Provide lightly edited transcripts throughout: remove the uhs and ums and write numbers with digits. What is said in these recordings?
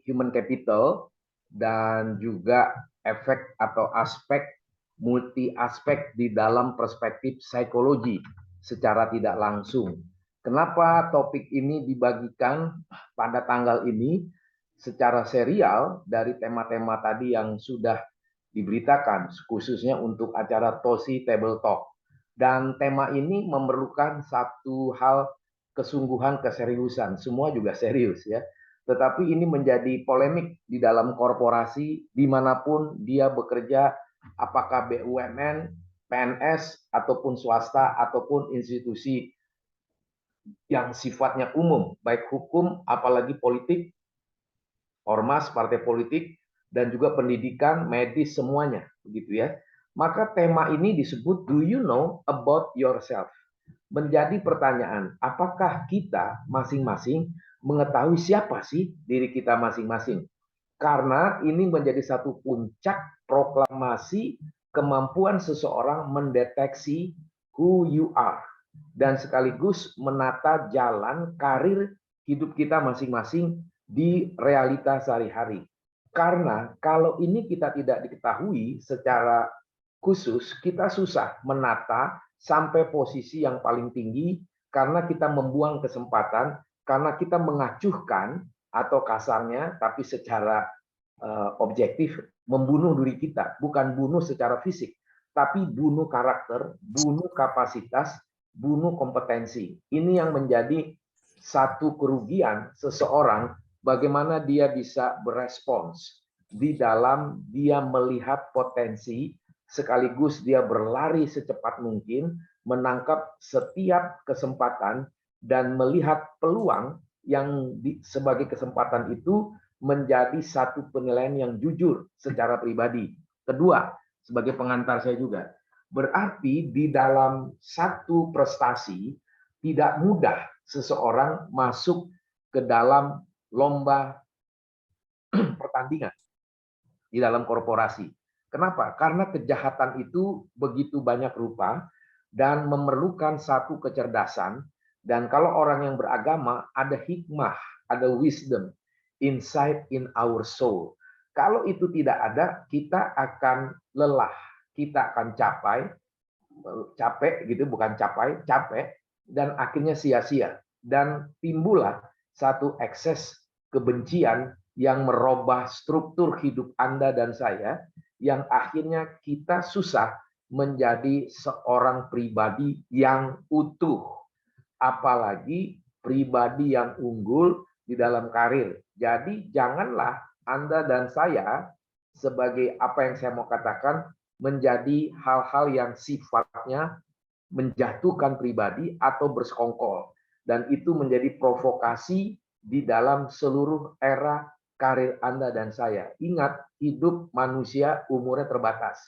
human capital dan juga efek atau aspek multi aspek di dalam perspektif psikologi secara tidak langsung. Kenapa topik ini dibagikan pada tanggal ini secara serial dari tema-tema tadi yang sudah diberitakan, khususnya untuk acara Tosi Table Talk. Dan tema ini memerlukan satu hal kesungguhan, keseriusan. Semua juga serius ya. Tetapi ini menjadi polemik di dalam korporasi dimanapun dia bekerja, apakah BUMN, PNS, ataupun swasta, ataupun institusi yang sifatnya umum, baik hukum, apalagi politik, ormas, partai politik, dan juga pendidikan, medis, semuanya, begitu ya. Maka tema ini disebut Do You Know About Yourself? Menjadi pertanyaan, apakah kita masing-masing mengetahui siapa sih diri kita masing-masing? Karena ini menjadi satu puncak proklamasi kemampuan seseorang mendeteksi who you are dan sekaligus menata jalan karir hidup kita masing-masing di realita sehari-hari. Karena kalau ini kita tidak diketahui secara khusus, kita susah menata sampai posisi yang paling tinggi karena kita membuang kesempatan, karena kita mengacuhkan atau kasarnya, tapi secara objektif, membunuh diri kita. Bukan bunuh secara fisik, tapi bunuh karakter, bunuh kapasitas, bunuh kompetensi. Ini yang menjadi satu kerugian seseorang, bagaimana dia bisa berespons di dalam dia melihat potensi, sekaligus dia berlari secepat mungkin, menangkap setiap kesempatan, dan melihat peluang yang sebagai kesempatan itu menjadi satu penilaian yang jujur secara pribadi. Kedua, sebagai pengantar saya juga, berarti di dalam satu prestasi tidak mudah seseorang masuk ke dalam lomba pertandingan di dalam korporasi. Kenapa? Karena kejahatan itu begitu banyak rupa dan memerlukan satu kecerdasan. Dan kalau orang yang beragama, ada hikmah, ada wisdom, insight in our soul. Kalau itu tidak ada, kita akan lelah, kita akan capek gitu, bukan capek, dan akhirnya sia-sia. Dan timbullah satu ekses kebencian yang merubah struktur hidup Anda dan saya, yang akhirnya kita susah menjadi seorang pribadi yang utuh, apalagi pribadi yang unggul di dalam karir. Jadi janganlah Anda dan saya sebagai apa yang saya mau katakan menjadi hal-hal yang sifatnya menjatuhkan pribadi atau bersekongkol. Dan itu menjadi provokasi di dalam seluruh era karir Anda dan saya. Ingat, hidup manusia umurnya terbatas.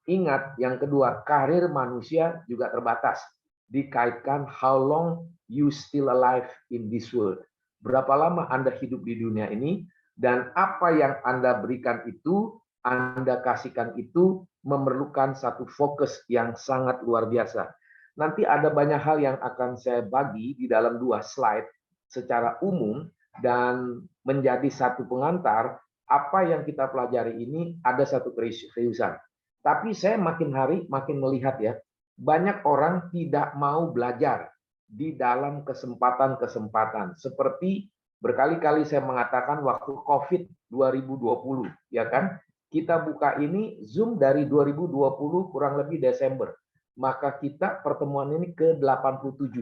Ingat, yang kedua, karir manusia juga terbatas. Dikaitkan how long you still alive in this world. Berapa lama Anda hidup di dunia ini, dan apa yang Anda berikan itu, Anda kasihkan itu, memerlukan satu fokus yang sangat luar biasa. Nanti ada banyak hal yang akan saya bagi di dalam 2 slide secara umum, dan menjadi satu pengantar apa yang kita pelajari ini ada satu keseriusan. Tapi saya makin hari makin melihat ya, banyak orang tidak mau belajar di dalam kesempatan-kesempatan. Seperti berkali-kali saya mengatakan waktu COVID 2020, ya kan? Kita buka ini Zoom dari 2020 kurang lebih Desember. Maka kita pertemuan ini ke-87.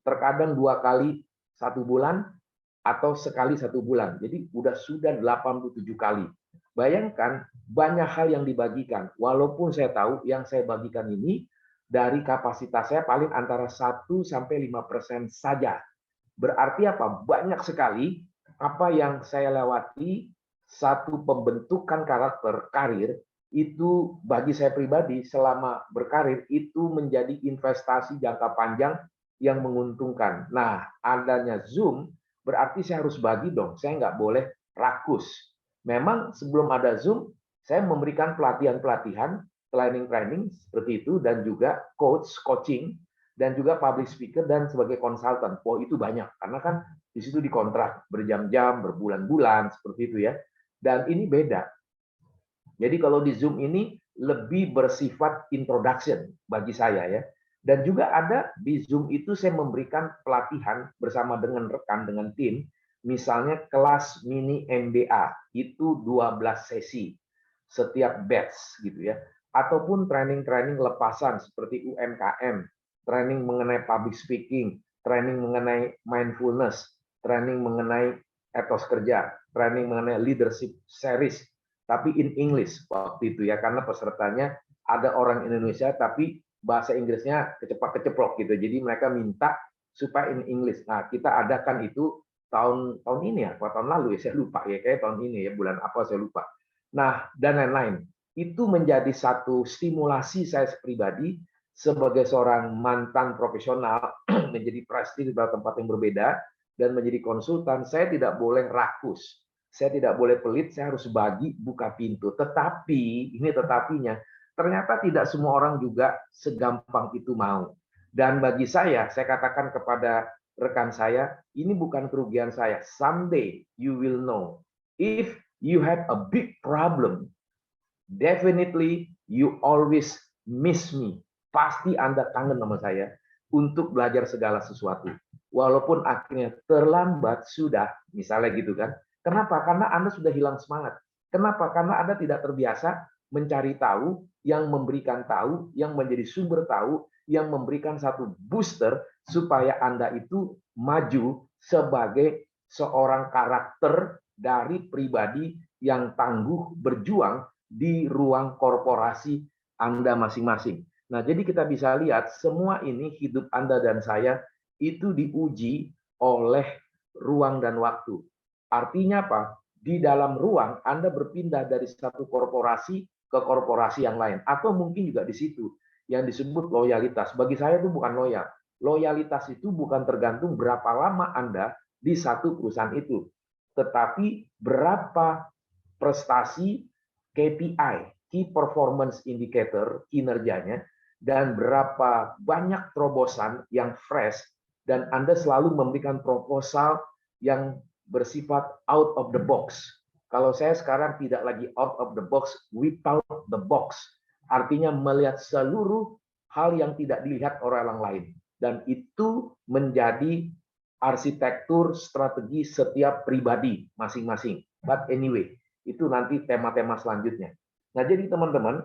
Terkadang 2 kali 1 bulan, atau sekali 1 bulan. Jadi sudah 87 kali. Bayangkan banyak hal yang dibagikan. Walaupun saya tahu yang saya bagikan ini dari kapasitas saya paling antara 1-5% saja. Berarti apa? Banyak sekali apa yang saya lewati, satu pembentukan karakter, karir, itu bagi saya pribadi selama berkarir itu menjadi investasi jangka panjang yang menguntungkan. Nah, adanya Zoom berarti saya harus bagi dong. Saya nggak boleh rakus. Memang sebelum ada Zoom, saya memberikan pelatihan-pelatihan, training seperti itu, dan juga coaching. dan juga public speaker dan sebagai konsultan. Oh, itu banyak karena kan di situ dikontrak berjam-jam, berbulan-bulan seperti itu ya. Dan ini beda. Jadi kalau di Zoom ini lebih bersifat introduction bagi saya ya. Dan juga ada di Zoom itu saya memberikan pelatihan bersama dengan rekan, dengan tim. Misalnya kelas mini MBA, itu 12 sesi setiap batch gitu ya. Ataupun training-training lepasan seperti UMKM, training mengenai public speaking, training mengenai mindfulness, training mengenai etos kerja, training mengenai leadership series, tapi in English waktu itu ya, karena pesertanya ada orang Indonesia tapi bahasa Inggrisnya kecepak-keceplok gitu. Jadi mereka minta supaya in English. Nah, kita adakan itu tahun ini ya, tahun lalu ya, saya lupa ya, kayak tahun ini ya, bulan apa saya lupa. Nah, dan lain-lain. Itu menjadi satu stimulasi saya pribadi sebagai seorang mantan profesional menjadi prestasi di tempat yang berbeda dan menjadi konsultan. Saya tidak boleh rakus. Saya tidak boleh pelit, saya harus bagi, buka pintu. Tetapi, ini tetapinya, ternyata tidak semua orang juga segampang itu mau. Dan bagi saya katakan kepada rekan saya, ini bukan kerugian saya. Someday you will know. If you have a big problem, definitely you always miss me. Pasti Anda kangen sama saya untuk belajar segala sesuatu. Walaupun akhirnya terlambat sudah, misalnya gitu kan. Kenapa? Karena Anda sudah hilang semangat. Kenapa? Karena Anda tidak terbiasa mencari tahu, yang memberikan tahu, yang menjadi sumber tahu, yang memberikan satu booster supaya Anda itu maju sebagai seorang karakter dari pribadi yang tangguh berjuang di ruang korporasi Anda masing-masing. Nah, jadi kita bisa lihat semua ini hidup Anda dan saya itu diuji oleh ruang dan waktu. Artinya apa? Di dalam ruang Anda berpindah dari satu korporasi ke korporasi yang lain, atau mungkin juga di situ yang disebut loyalitas. Bagi saya itu bukan loyal. Loyalitas itu bukan tergantung berapa lama Anda di satu perusahaan itu, tetapi berapa prestasi KPI, Key Performance Indicator, kinerjanya, dan berapa banyak terobosan yang fresh, dan Anda selalu memberikan proposal yang bersifat out of the box. Kalau saya sekarang tidak lagi out of the box, without the box. Artinya melihat seluruh hal yang tidak dilihat oleh orang lain. Dan itu menjadi arsitektur strategi setiap pribadi masing-masing. But anyway, itu nanti tema-tema selanjutnya. Nah, jadi teman-teman,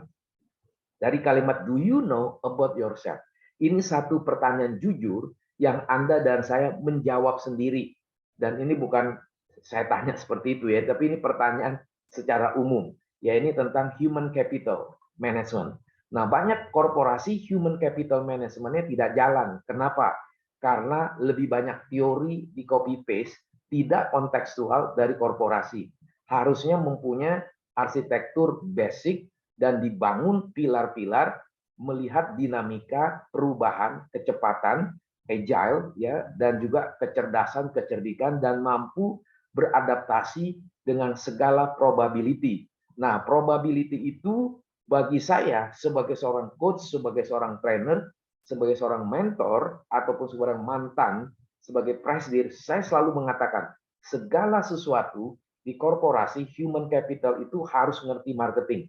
dari kalimat do you know about yourself? Ini satu pertanyaan jujur yang Anda dan saya menjawab sendiri. Dan ini bukan saya tanya seperti itu ya, tapi ini pertanyaan secara umum. Ya, ini tentang human capital management. Nah, banyak korporasi human capital managementnya tidak jalan. Kenapa? Karena lebih banyak teori di copy paste, tidak kontekstual dari korporasi. Harusnya mempunyai arsitektur basic dan dibangun pilar-pilar melihat dinamika perubahan, kecepatan, agile ya, dan juga kecerdasan, kecerdikan, dan mampu beradaptasi dengan segala probability. Nah, probability itu bagi saya sebagai seorang coach, sebagai seorang trainer, sebagai seorang mentor, ataupun seorang mantan, sebagai presidir, saya selalu mengatakan segala sesuatu di korporasi human capital itu harus mengerti marketing,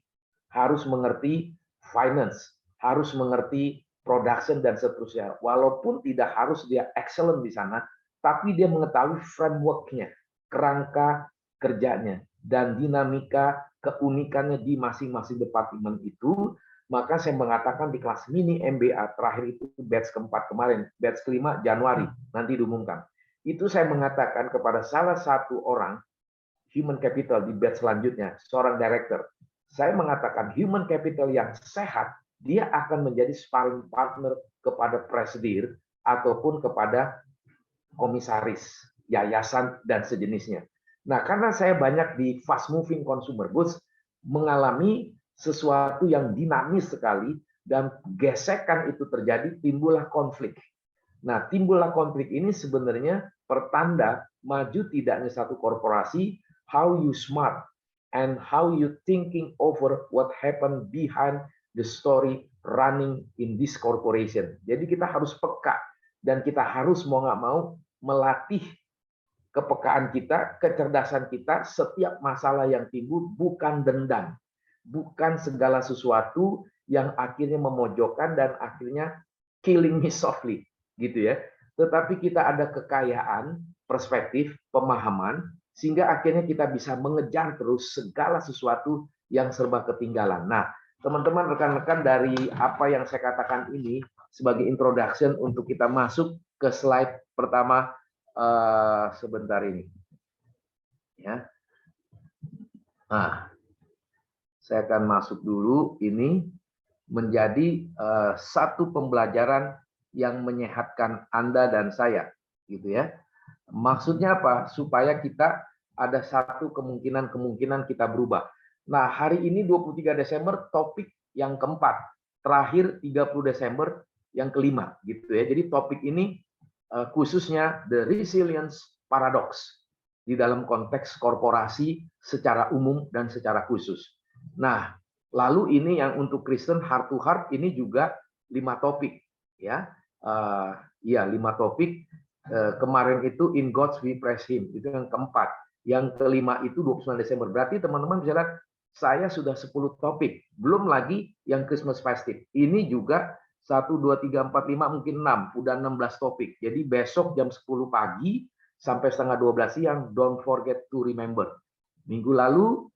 harus mengerti finance, harus mengerti production dan seterusnya. Walaupun tidak harus dia excellent di sana, tapi dia mengetahui framework-nya, kerangka kerjanya, dan dinamika keunikannya di masing-masing departemen itu. Maka saya mengatakan di kelas mini MBA terakhir itu batch keempat kemarin, batch kelima Januari, nanti diumumkan. Itu saya mengatakan kepada salah satu orang human capital di batch selanjutnya, seorang director. Saya mengatakan human capital yang sehat, dia akan menjadi sparring partner kepada presidir ataupun kepada komisaris, yayasan, dan sejenisnya. Nah, karena saya banyak di fast moving consumer goods, mengalami sesuatu yang dinamis sekali, dan gesekan itu terjadi, timbullah konflik. Nah, timbullah konflik ini sebenarnya pertanda maju tidaknya satu korporasi, how you smart and how you thinking over what happened behind the story running in this corporation. Jadi kita harus peka dan kita harus mau nggak mau melatih kepekaan kita, kecerdasan kita setiap masalah yang timbul, bukan dendam, bukan segala sesuatu yang akhirnya memojokkan dan akhirnya killing me softly, gitu ya. Tetapi kita ada kekayaan, perspektif, pemahaman, sehingga akhirnya kita bisa mengejar terus segala sesuatu yang serba ketinggalan. Nah, teman-teman, rekan-rekan, dari apa yang saya katakan ini sebagai introduction untuk kita masuk ke slide pertama sebentar ini. Ya. Nah, saya akan masuk dulu ini menjadi satu pembelajaran yang menyehatkan Anda dan saya, gitu ya. Maksudnya apa? Supaya kita ada satu kemungkinan kita berubah. Nah, hari ini 23 Desember topik yang keempat, terakhir 30 Desember yang kelima, gitu ya. Jadi topik ini khususnya the resilience paradox di dalam konteks korporasi secara umum dan secara khusus. Nah, lalu ini yang untuk Kristen heart to heart ini juga 5 topik, ya. 5 topik. Kemarin itu in God's we praise Him, itu yang keempat. Yang kelima itu 29 Desember. Berarti teman-teman bisa lihat saya sudah 10 topik, belum lagi yang Christmas festive. Ini juga 1, 2, 3, 4, 5, mungkin 6, udah 16 topik. Jadi besok jam 10 pagi sampai setengah 12 siang, don't forget to remember. Minggu lalu,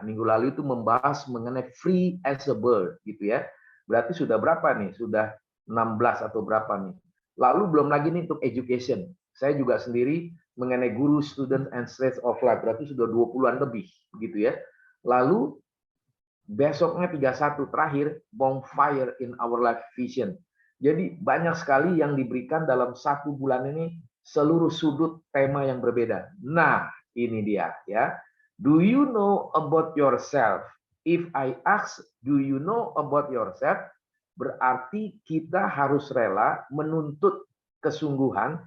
minggu lalu itu membahas mengenai free as a bird, gitu ya. Berarti sudah berapa nih? Sudah 16 atau berapa nih? Lalu belum lagi nih untuk education. Saya juga sendiri mengenai guru, student, and stage of life. Berarti sudah 20-an lebih, gitu ya. Lalu besoknya 31 terakhir, bonfire in our life vision. Jadi banyak sekali yang diberikan dalam 1 bulan ini, seluruh sudut tema yang berbeda. Nah, ini dia ya. Do you know about yourself? If I ask, do you know about yourself? Berarti kita harus rela menuntut kesungguhan,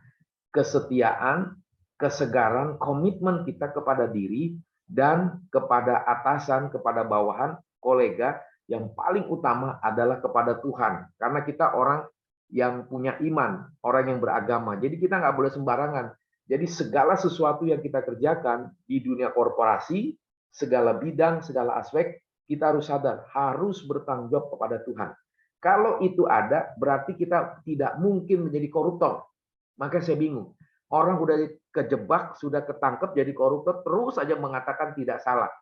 kesetiaan, kesegaran, komitmen kita kepada diri dan kepada atasan, kepada bawahan, kolega, yang paling utama adalah kepada Tuhan. Karena kita orang yang punya iman, orang yang beragama. Jadi kita nggak boleh sembarangan. Jadi segala sesuatu yang kita kerjakan di dunia korporasi, segala bidang, segala aspek, kita harus sadar, harus bertanggung jawab kepada Tuhan. Kalau itu ada, berarti kita tidak mungkin menjadi koruptor. Maka saya bingung. Orang udah kejebak, sudah ketangkep jadi koruptor, terus saja mengatakan tidak salah,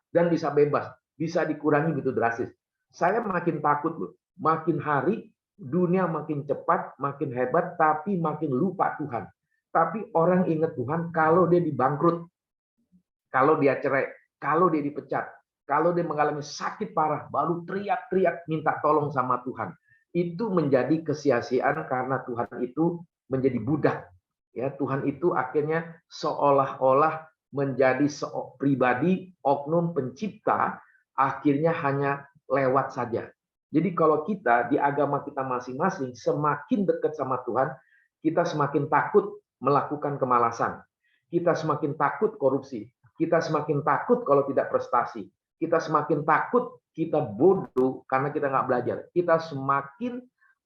dan bisa bebas, bisa dikurangi begitu drastis. Saya makin takut loh. Makin hari dunia makin cepat, makin hebat, tapi makin lupa Tuhan. Tapi orang ingat Tuhan kalau dia dibangkrut, kalau dia cerai, kalau dia dipecat, kalau dia mengalami sakit parah, baru teriak-teriak minta tolong sama Tuhan. Itu menjadi kesia-siaan karena Tuhan itu menjadi budak. Ya, Tuhan itu akhirnya seolah-olah menjadi pribadi, oknum pencipta, akhirnya hanya lewat saja. Jadi kalau kita di agama kita masing-masing semakin dekat sama Tuhan, kita semakin takut melakukan kemalasan. Kita semakin takut korupsi. Kita semakin takut kalau tidak prestasi. Kita semakin takut kita bodoh karena kita nggak belajar. Kita semakin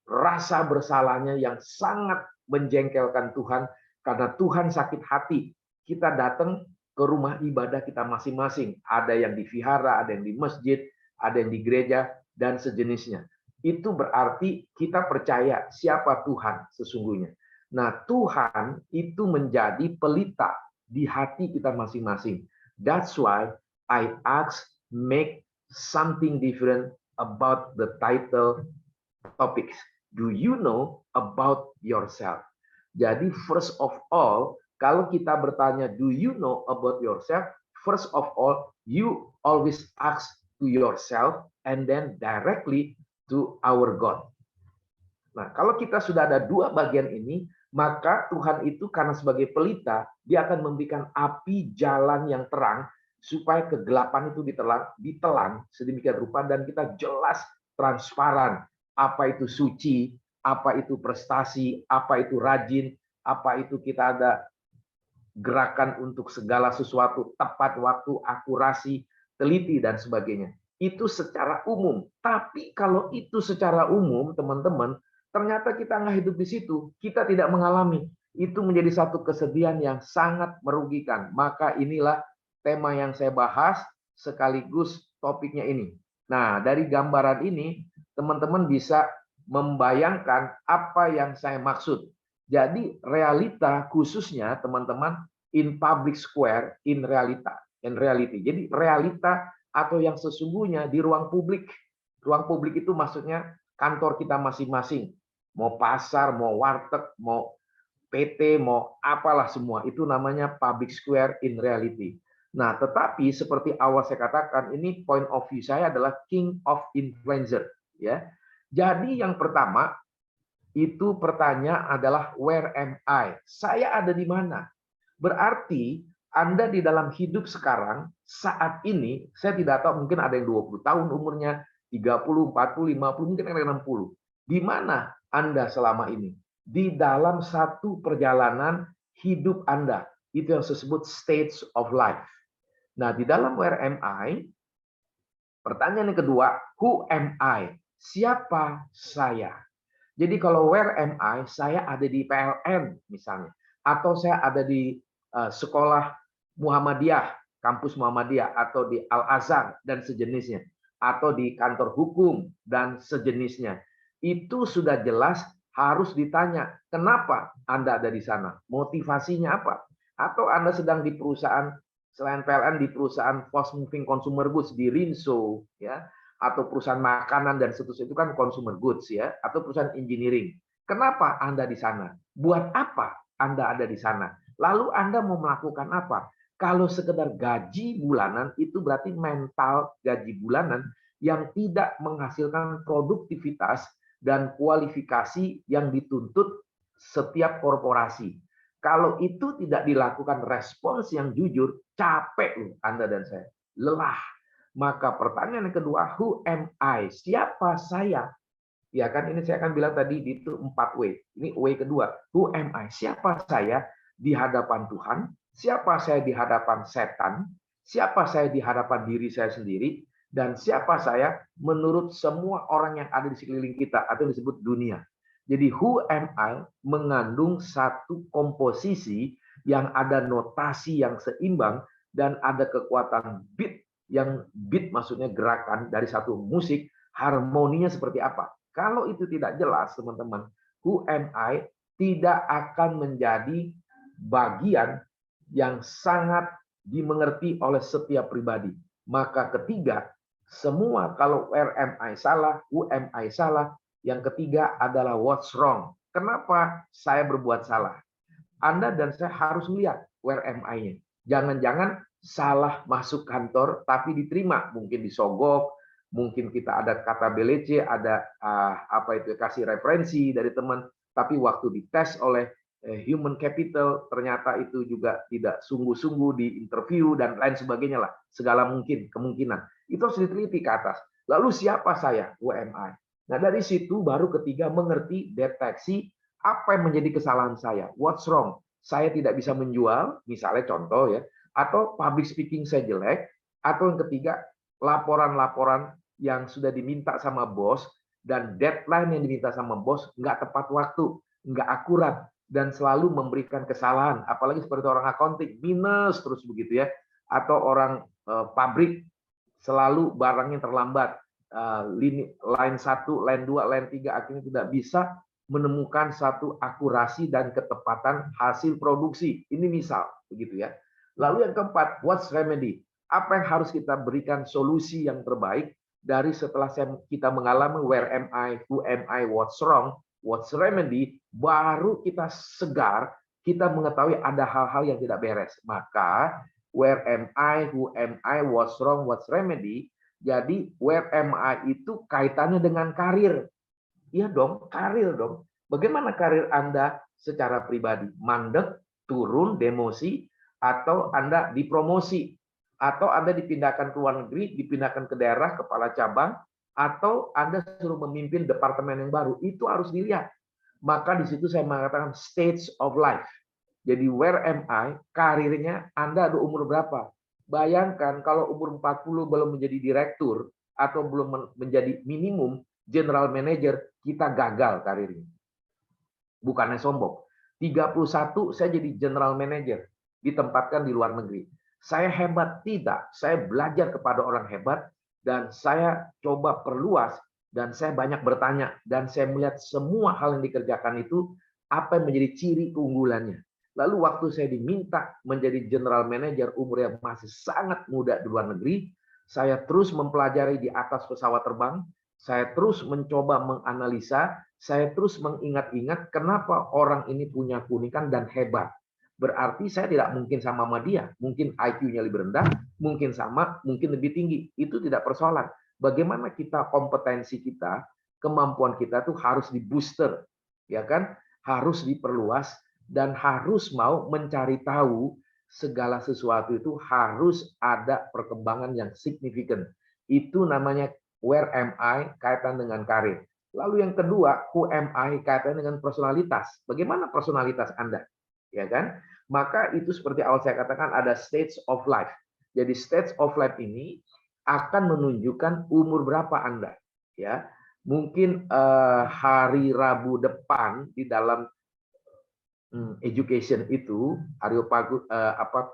rasa bersalahnya yang sangat menjengkelkan Tuhan karena Tuhan sakit hati. Kita datang ke rumah ibadah kita masing-masing. Ada yang di vihara, ada yang di masjid, ada yang di gereja, dan sejenisnya. Itu berarti kita percaya siapa Tuhan sesungguhnya. Nah, Tuhan itu menjadi pelita di hati kita masing-masing. That's why I ask, make something different about the title topics. Do you know about yourself? Jadi first of all, kalau kita bertanya, do you know about yourself? First of all, you always ask to yourself and then directly to our God. Nah, kalau kita sudah ada dua bagian ini, maka Tuhan itu karena sebagai pelita, dia akan memberikan api jalan yang terang supaya kegelapan itu ditelan sedemikian rupa dan kita jelas transparan apa itu suci, apa itu prestasi, apa itu rajin, apa itu kita ada gerakan untuk segala sesuatu, tepat waktu, akurasi, teliti, dan sebagainya. Itu secara umum. Tapi kalau itu secara umum, teman-teman, ternyata kita nggak hidup di situ, kita tidak mengalami. Itu menjadi satu kesedihan yang sangat merugikan. Maka inilah tema yang saya bahas sekaligus topiknya ini. Nah, dari gambaran ini, teman-teman bisa membayangkan apa yang saya maksud. Jadi realita khususnya teman-teman in public square in reality. Jadi realita atau yang sesungguhnya di ruang publik. Ruang publik itu maksudnya kantor kita masing-masing. Mau pasar, mau warteg, mau PT, mau apalah semua. Itu namanya public square in reality. Nah, tetapi seperti awal saya katakan, ini point of view saya adalah king of influencer. Ya. Jadi yang pertama, itu pertanyaan adalah where am I? Saya ada di mana? Berarti Anda di dalam hidup sekarang, saat ini, saya tidak tahu, mungkin ada yang 20 tahun umurnya, 30, 40, 50, mungkin ada yang 60. Di mana Anda selama ini? Di dalam satu perjalanan hidup Anda. Itu yang disebut stage of life. Nah, di dalam where am I, pertanyaan yang kedua, who am I? Siapa saya? Jadi kalau where am I, saya ada di PLN misalnya, atau saya ada di sekolah Muhammadiyah, kampus Muhammadiyah, atau di Al-Azhar dan sejenisnya, atau di kantor hukum dan sejenisnya. Itu sudah jelas harus ditanya, kenapa Anda ada di sana? Motivasinya apa? Atau Anda sedang di perusahaan selain PLN di perusahaan fast moving consumer goods di Rinso, ya, atau perusahaan makanan dan seterusnya, itu kan consumer goods ya, atau perusahaan engineering. Kenapa Anda di sana? Buat apa Anda ada di sana? Lalu Anda mau melakukan apa? Kalau sekedar gaji bulanan, itu berarti mental gaji bulanan yang tidak menghasilkan produktivitas dan kualifikasi yang dituntut setiap korporasi. Kalau itu tidak dilakukan respons yang jujur, capek loh Anda dan saya. Lelah. Maka pertanyaan yang kedua, who am I? Siapa saya? Ya kan, ini saya akan bilang tadi itu 4W. Ini W kedua, who am I? Siapa saya di hadapan Tuhan? Siapa saya di hadapan setan? Siapa saya di hadapan diri saya sendiri? Dan siapa saya menurut semua orang yang ada di sekeliling kita atau disebut dunia. Jadi who am I mengandung satu komposisi yang ada notasi yang seimbang dan ada kekuatan beat, yang beat maksudnya gerakan dari satu musik, harmoninya seperti apa. Kalau itu tidak jelas, teman-teman, who am I tidak akan menjadi bagian yang sangat dimengerti oleh setiap pribadi. Maka ketiga, semua kalau where am I salah, who am I salah, yang ketiga adalah what's wrong. Kenapa saya berbuat salah? Anda dan saya harus melihat where am I-nya. Jangan-jangan salah masuk kantor tapi diterima, mungkin disogok, mungkin kita ada kata belece, ada apa itu kasih referensi dari teman, tapi waktu dites oleh human capital ternyata itu juga tidak sungguh-sungguh di interview dan lain sebagainya lah, segala mungkin kemungkinan. Itu harus diteliti ke atas. Lalu siapa saya? Who am I? Nah, dari situ baru ketiga mengerti deteksi apa yang menjadi kesalahan saya. What's wrong? Saya tidak bisa menjual, misalnya contoh ya, atau public speaking saya jelek, atau yang ketiga laporan-laporan yang sudah diminta sama bos dan deadline yang diminta sama bos nggak tepat waktu, nggak akurat, dan selalu memberikan kesalahan. Apalagi seperti orang accounting, minus terus begitu ya, atau orang pabrik selalu barangnya terlambat, line 1, line 2, line 3 akhirnya tidak bisa menemukan satu akurasi dan ketepatan hasil produksi. Ini misal begitu ya. Lalu yang keempat, what's remedy? Apa yang harus kita berikan solusi yang terbaik dari setelah kita mengalami where am I, who am I, what's wrong, what's remedy, baru kita segar, kita mengetahui ada hal-hal yang tidak beres. Maka where am I, who am I, what's wrong, what's remedy. Jadi where am I itu kaitannya dengan karir. Iya dong, karir dong. Bagaimana karir Anda secara pribadi? Mandek, turun, demosi, atau Anda dipromosi, atau Anda dipindahkan ke luar negeri, dipindahkan ke daerah, kepala cabang, atau Anda suruh memimpin departemen yang baru. Itu harus dilihat. Maka di situ saya mengatakan stage of life. Jadi where am I? Karirnya Anda ada umur berapa? Bayangkan kalau umur 40 belum menjadi direktur, atau belum menjadi minimum general manager, kita gagal karirnya. Bukannya sombong. 31 saya jadi general manager, ditempatkan di luar negeri. Saya hebat? Tidak. Saya belajar kepada orang hebat, dan saya coba perluas, dan saya banyak bertanya, dan saya melihat semua hal yang dikerjakan itu, apa yang menjadi ciri keunggulannya. Lalu waktu saya diminta menjadi general manager umur yang masih sangat muda di luar negeri, saya terus mempelajari di atas pesawat terbang, saya terus mencoba menganalisa, saya terus mengingat-ingat kenapa orang ini punya keunikan dan hebat. Berarti saya tidak mungkin sama dia. Mungkin IQ-nya lebih rendah, mungkin sama, mungkin lebih tinggi. Itu tidak persoalan. Bagaimana kita, kompetensi kita, kemampuan kita tuh harus di-booster, ya kan? Harus diperluas, dan harus mau mencari tahu segala sesuatu itu harus ada perkembangan yang signifikan. Itu namanya where am I kaitan dengan karir. Lalu yang kedua, who am I kaitan dengan personalitas. Bagaimana personalitas Anda? Ya kan? Maka itu seperti awal saya katakan ada stage of life. Jadi stage of life ini akan menunjukkan umur berapa Anda. Ya, mungkin hari Rabu depan di dalam education itu, Areopagus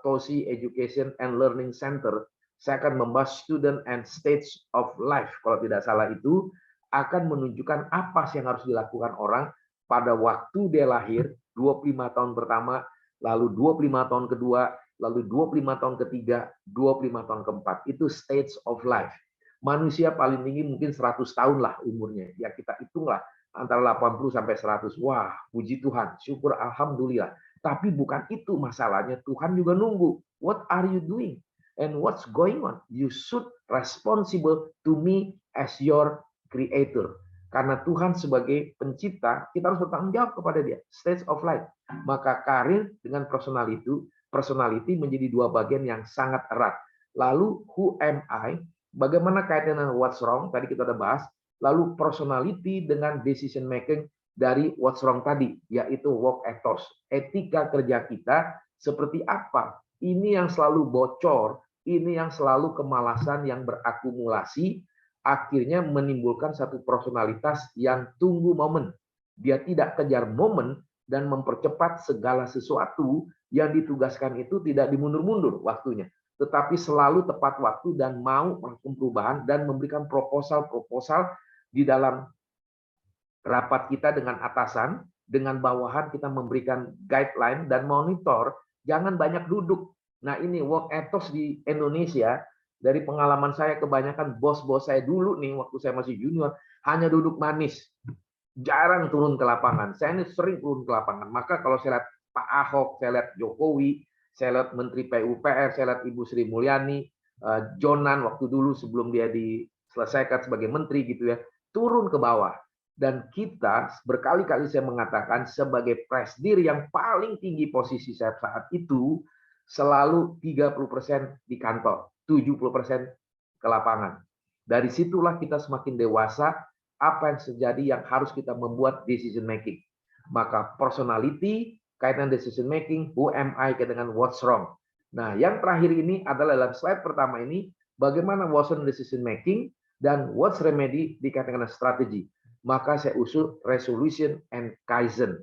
Tosi Education and Learning Center, saya akan membahas student and stage of life. Kalau tidak salah itu akan menunjukkan apa sih yang harus dilakukan orang pada waktu dia lahir, 25 tahun pertama, lalu 25 tahun kedua, lalu 25 tahun ketiga, 25 tahun keempat. Itu stage of life. Manusia paling tinggi mungkin 100 tahun lah umurnya. Ya kita hitunglah antara 80 sampai 100. Wah, puji Tuhan, syukur alhamdulillah. Tapi bukan itu masalahnya, Tuhan juga nunggu. What are you doing? And what's going on? You should responsible to me as your creator. Karena Tuhan sebagai pencipta, kita harus bertanggung jawab kepada dia. Stage of life. Maka karir dengan personality menjadi dua bagian yang sangat erat. Lalu who am I? Bagaimana kaitan dengan what's wrong? Tadi kita udah bahas. Lalu personality dengan decision making dari what's wrong tadi, yaitu work ethos. Etika kerja kita seperti apa? Ini yang selalu bocor, ini yang selalu kemalasan yang berakumulasi, akhirnya menimbulkan satu personalitas yang tunggu momen. Dia tidak kejar momen dan mempercepat segala sesuatu yang ditugaskan itu tidak dimundur-mundur waktunya, tetapi selalu tepat waktu dan mau melakukan perubahan dan memberikan proposal-proposal di dalam rapat kita dengan atasan, dengan bawahan kita memberikan guideline dan monitor, jangan banyak duduk. Nah ini work ethos di Indonesia, dari pengalaman saya kebanyakan bos-bos saya dulu nih, waktu saya masih junior, hanya duduk manis. Jarang turun ke lapangan. Saya ini sering turun ke lapangan. Maka kalau saya lihat Pak Ahok, saya lihat Jokowi, saya lihat Menteri PUPR, saya lihat Ibu Sri Mulyani, Jonan waktu dulu sebelum dia diselesaikan sebagai menteri gitu ya, turun ke bawah. Dan kita berkali-kali saya mengatakan sebagai presidir yang paling tinggi posisi saya saat itu, selalu 30% di kantor, 70% ke lapangan. Dari situlah kita semakin dewasa, apa yang terjadi yang harus kita membuat decision making. Maka personality kaitan decision making, who am I kaitan dengan what's wrong. Nah, yang terakhir ini adalah dalam slide pertama ini, bagaimana what's wrong decision making dan what's remedy dikaitan dengan strategi. Maka saya usul resolution and kaizen.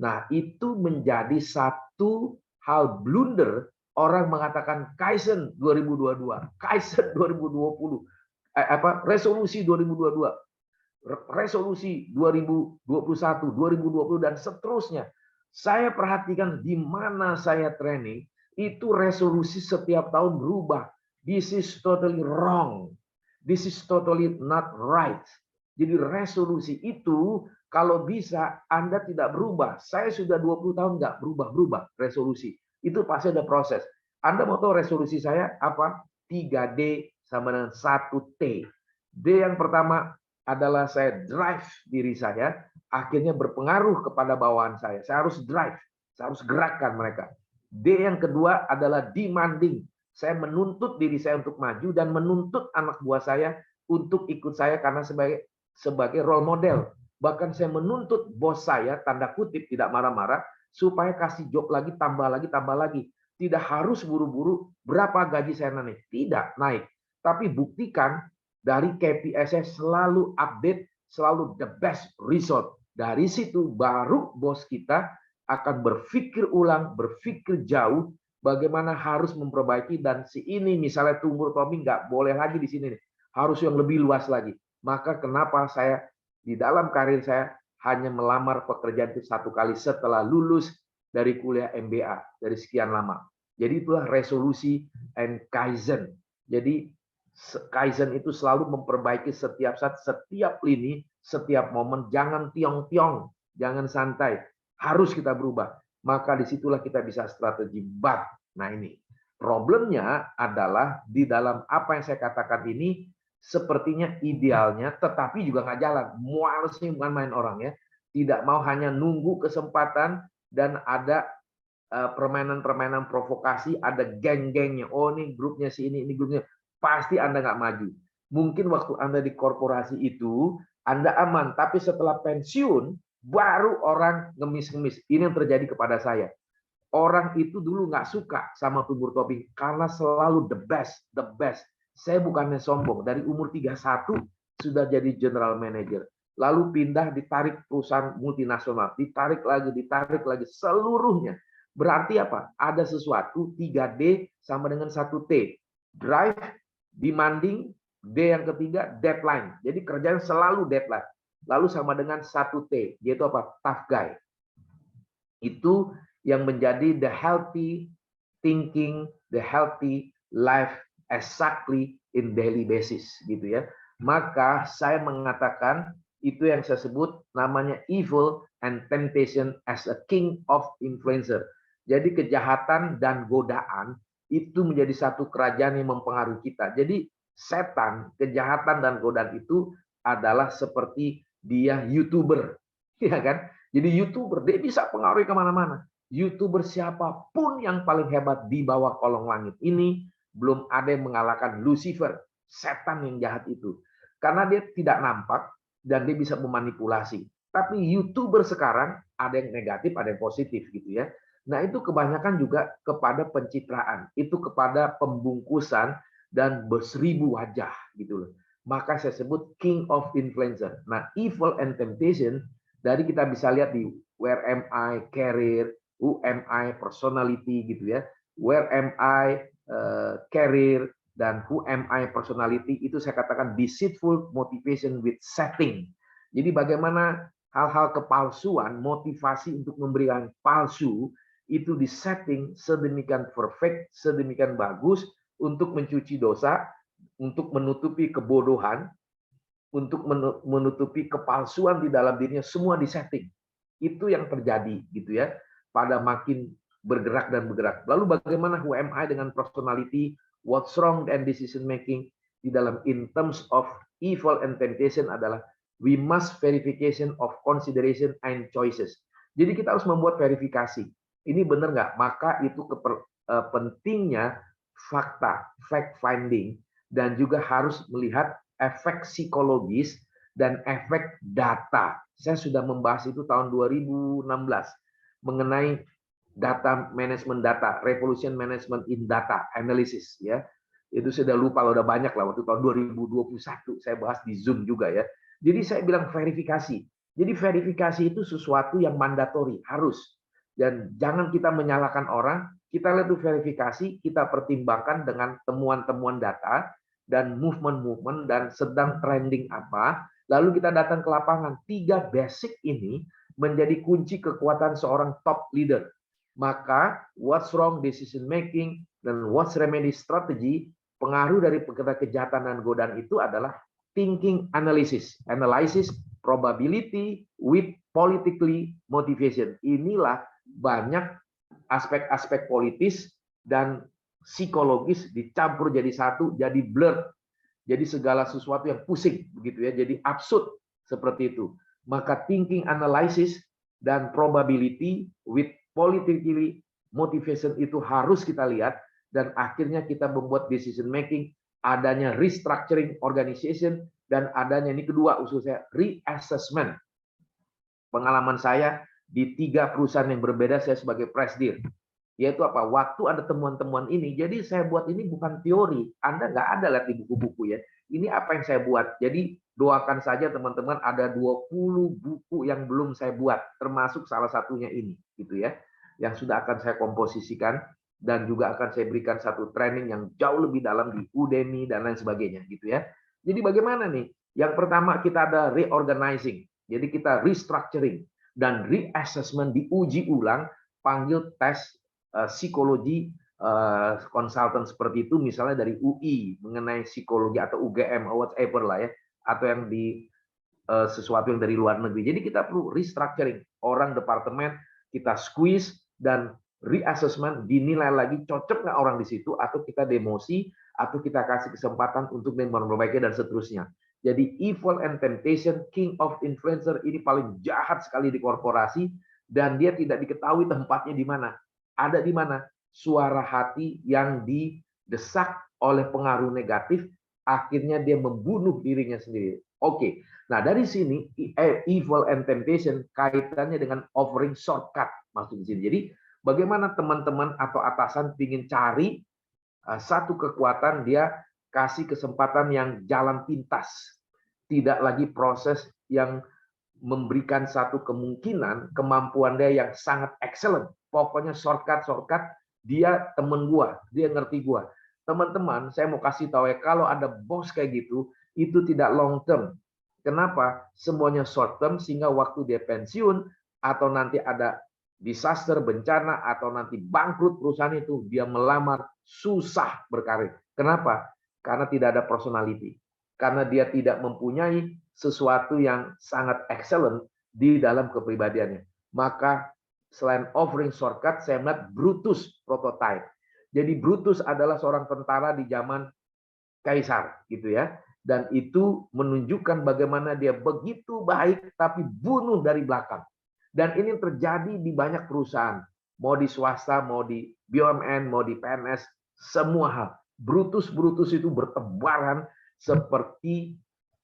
Nah, itu menjadi satu hal blunder. Orang mengatakan kaizen 2022, kaizen 2020, resolusi 2022. Resolusi 2021, 2020 dan seterusnya. Saya perhatikan di mana saya training, itu resolusi setiap tahun berubah. This is totally wrong. This is totally not right. Jadi resolusi itu kalau bisa Anda tidak berubah. Saya sudah 20 tahun nggak berubah-berubah resolusi. Itu pasti ada proses. Anda mau tahu resolusi saya apa? 3D sama dengan 1T. D yang pertama adalah saya drive diri saya, akhirnya berpengaruh kepada bawahan saya. Saya harus drive, saya harus gerakkan mereka. D yang kedua adalah demanding. Saya menuntut diri saya untuk maju dan menuntut anak buah saya untuk ikut saya karena sebagai role model. Bahkan saya menuntut bos saya, tanda kutip tidak marah-marah, supaya kasih job lagi, tambah lagi, tambah lagi. Tidak harus buru-buru berapa gaji saya naik. Tidak naik. Tapi buktikan Dari KPI saya selalu update, selalu the best result. Dari situ baru bos kita akan berpikir ulang, berpikir jauh, bagaimana harus memperbaiki, dan si ini misalnya tumbuh Tommy nggak boleh lagi di sini nih, harus yang lebih luas lagi. Maka kenapa saya di dalam karir saya hanya melamar pekerjaan itu 1 kali setelah lulus dari kuliah MBA dari sekian lama. Jadi itulah resolusi and Kaizen. Jadi Kaizen itu selalu memperbaiki setiap saat, setiap lini, setiap momen. Jangan tiong-tiong, jangan santai. Harus kita berubah. Maka disitulah kita bisa strategi. But, nah ini problemnya adalah di dalam apa yang saya katakan ini sepertinya idealnya, tetapi juga nggak jalan. Mualesnya bukan main orang ya. Tidak mau hanya nunggu kesempatan dan ada permainan-permainan provokasi, ada geng-gengnya. Oh ini grupnya si ini grupnya. Pasti Anda nggak maju. Mungkin waktu Anda di korporasi itu, Anda aman. Tapi setelah pensiun, baru orang ngemis-ngemis. Ini yang terjadi kepada saya. Orang itu dulu nggak suka sama Tumbur Topping karena selalu the best, the best. Saya bukannya sombong. Dari umur 31 sudah jadi general manager. Lalu pindah, ditarik perusahaan multinasional. Ditarik lagi, seluruhnya. Berarti apa? Ada sesuatu, 3D sama dengan 1T. Drive, demanding, D yang ketiga, deadline. Jadi kerjaan selalu deadline. Lalu sama dengan 1T, yaitu apa? Tough guy. Itu yang menjadi the healthy thinking, the healthy life exactly in daily basis gitu ya. Maka saya mengatakan itu yang saya sebut namanya evil and temptation as a king of influencer. Jadi kejahatan dan godaan itu menjadi satu kerajaan yang mempengaruhi kita. Jadi setan, kejahatan dan godaan itu adalah seperti dia YouTuber, ya kan? Jadi YouTuber dia bisa pengaruhi kemana-mana. YouTuber siapapun yang paling hebat di bawah kolong langit ini belum ada yang mengalahkan Lucifer, setan yang jahat itu. Karena dia tidak nampak dan dia bisa memanipulasi. Tapi YouTuber sekarang ada yang negatif, ada yang positif gitu ya. Nah, itu kebanyakan juga kepada pencitraan, itu kepada pembungkusan dan berseribu wajah gitu loh. Maka saya sebut king of influencer. Nah, evil and temptation dari kita bisa lihat di where am I career, who am I personality gitu ya. Where am I career dan who am I personality itu saya katakan deceitful motivation with setting. Jadi bagaimana hal-hal kepalsuan, motivasi untuk memberikan palsu itu disetting sedemikian perfect, sedemikian bagus untuk mencuci dosa, untuk menutupi kebodohan, untuk menutupi kepalsuan di dalam dirinya, semua disetting. Itu yang terjadi gitu ya, pada makin bergerak dan bergerak. Lalu bagaimana who am I dengan personality, what's wrong and decision making di dalam in terms of evil and temptation adalah we must verification of consideration and choices. Jadi kita harus membuat verifikasi. Ini benar nggak? Maka itu pentingnya fakta, fact finding, dan juga harus melihat efek psikologis dan efek data. Saya sudah membahas itu tahun 2016 mengenai data management data, revolution management in data analysis ya. Itu sudah lupa, udah banyak lah waktu tahun 2021 saya bahas di Zoom juga ya. Jadi saya bilang verifikasi. Jadi verifikasi itu sesuatu yang mandatori, harus. Dan jangan kita menyalahkan orang, kita lihat itu verifikasi, kita pertimbangkan dengan temuan-temuan data dan movement-movement dan sedang trending apa, lalu kita datang ke lapangan. 3 basic ini menjadi kunci kekuatan seorang top leader. Maka what's wrong decision making dan what's remedy strategy, pengaruh dari kejahatan dan godaan itu adalah thinking analysis, probability with politically motivation. Inilah banyak aspek-aspek politis dan psikologis dicampur jadi satu, jadi blur, jadi segala sesuatu yang pusing begitu ya, jadi absurd seperti itu. Maka thinking analysis dan probability with politically motivation itu harus kita lihat, dan akhirnya kita membuat decision making, adanya restructuring organization, dan adanya ini kedua usul saya, reassessment. Pengalaman saya di 3 perusahaan yang berbeda saya sebagai presidir, yaitu apa? Waktu ada temuan-temuan ini, jadi saya buat ini bukan teori. Anda nggak ada lihat di buku-buku ya. ini apa yang saya buat. Jadi doakan saja teman-teman, ada 20 buku yang belum saya buat, termasuk salah satunya ini, gitu ya, yang sudah akan saya komposisikan, dan juga akan saya berikan satu training yang jauh lebih dalam di Udemy dan lain sebagainya, gitu ya. Jadi bagaimana nih? Yang pertama kita ada reorganizing, jadi kita restructuring dan reassessment, diuji ulang, panggil tes psikologi konsultan seperti itu, misalnya dari UI mengenai psikologi atau UGM atau whatever lah ya, atau yang di sesuatu yang dari luar negeri. Jadi kita perlu restructuring orang departemen, kita squeeze dan reassessment, dinilai lagi cocok nggak orang di situ, atau kita demosi, atau kita kasih kesempatan untuk memperbaiki dan seterusnya. Jadi evil and temptation, king of influencer ini paling jahat sekali di korporasi, dan dia tidak diketahui tempatnya di mana. Ada di mana? Suara hati yang didesak oleh pengaruh negatif, akhirnya dia membunuh dirinya sendiri. Oke, nah dari sini evil and temptation kaitannya dengan offering shortcut maksud di sini. Jadi bagaimana teman-teman atau atasan ingin cari satu kekuatan, dia kasih kesempatan yang jalan pintas, tidak lagi proses yang memberikan satu kemungkinan kemampuan dia yang sangat excellent. Pokoknya shortcut, dia temen gua, dia ngerti gua. Teman-teman, saya mau kasih tahu ya, kalau ada bos kayak gitu, itu tidak long term. Kenapa? Semuanya short term, sehingga waktu dia pensiun, atau nanti ada disaster, bencana, atau nanti bangkrut perusahaan itu, dia melamar, susah berkarir. Kenapa? Karena tidak ada personality. Karena dia tidak mempunyai sesuatu yang sangat excellent di dalam kepribadiannya. Maka selain offering shortcut, saya melihat Brutus prototype. Jadi Brutus adalah seorang tentara di zaman Kaisar, gitu ya. Dan itu menunjukkan bagaimana dia begitu baik, tapi bunuh dari belakang. Dan ini terjadi di banyak perusahaan, mau di swasta, mau di BUMN, mau di PNS, semua hal. Brutus itu bertebaran seperti